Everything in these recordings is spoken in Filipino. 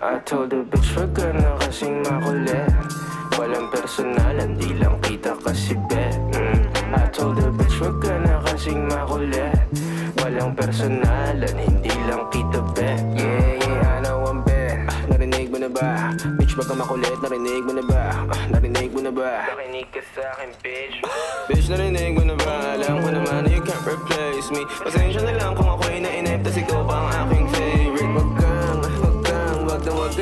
I told the bitch wag ka na kasing makulit. Walang personalan, di lang kita kasi bet. I told the bitch wag ka na kasing makulit. Walang personalan, hindi lang kita bet. Yeah, yeah, I know I'm bet. Narinig mo na ba? Bitch baka makulit, narinig mo na ba? Narinig mo na ba? Nakinig ka sa'kin, bitch. Bitch, narinig mo na ba? Alam ko naman na you can't replace me. Pasensya na lang kung ako'y nainip, tas ikaw pa ang aking favorite. Wag ka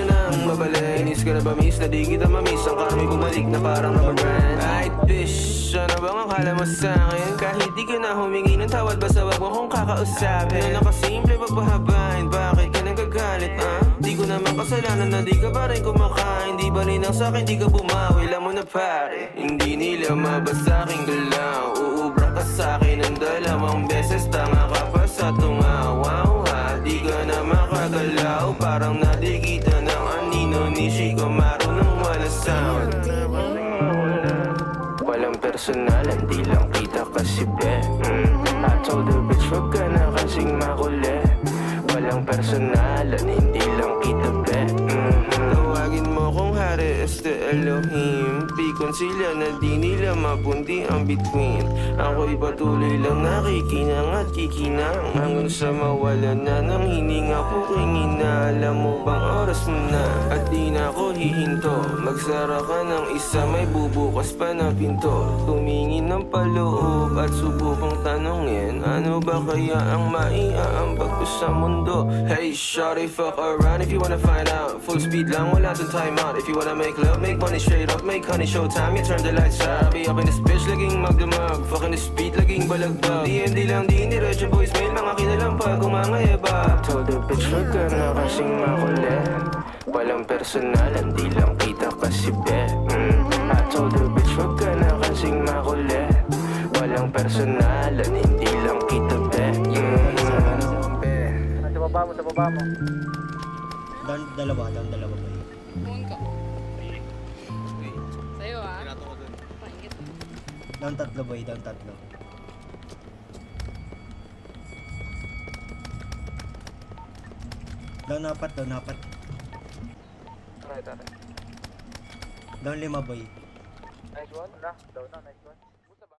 nang mabalik. Inis ka na ba miss? Na di kita mamiss. Ang karmi bumalik na parang rubber band. Ay bitch, ano bang akala mo sa'kin? Kahit di ka na humingi ng tawad, basta wag mo kong kakausapin. Na nakasimple pagpahabain, bakit ka nagagalit, Di ko naman kasalanan na di ka pa rin kumakain. Di ba rin ang sa'kin, di ka bumawi. Alam mo na pare, hindi nila mabasa aking galaw. Uubra ka sa'kin ng 2 beses. Tanga ka pa sa tungawaw, ha? Di ka na makagalaw, parang nadikita ng anino ni Chico marunong wala sound. Walang personalan, di lang kita kasi bet. I told the bitch wag ka na kasing makulit. Walang personalan, hindi lang kita bet. Tawagin mo kung hari este Elohim. Pikon sila na di nila mapundi ang between. Ako'y patuloy lang nakikinang at kikinang hanggang sa mawala na ng hininga ko kingina. Alam mo bang oras mo na at di na ako hihinto. Magsara ka ng isa, may bubukas pa na pinto. Tumingin ng paloob at subukang tanongin, ano ba kaya ang maiaambag ko sa mundo? Hey shawty, fuck around if you wanna find out. Full speed lang, wala dun time out. If you wanna make love, make money straight up. Make honey, showtime, you turn the lights out. Be up in this bitch, laging magdamag. Fucking this beat, laging balagbag. DMD lang, di indiretso voicemail, mga kinalampag kung mga yaba. Told the bitch wag ka na kasing makulit. Walang personalan, di lang kita kasi bet. I told the bitch wag ka na kasing makulit. Walang personalan, hindi lang kita bet. Sa baba mo. Down dalawa ba? Pumun ka. Sa'yo Pangit. Down 3 boy, down 3. Down 4. Tara. Down 5 boy. Nice one. Down na, nice one.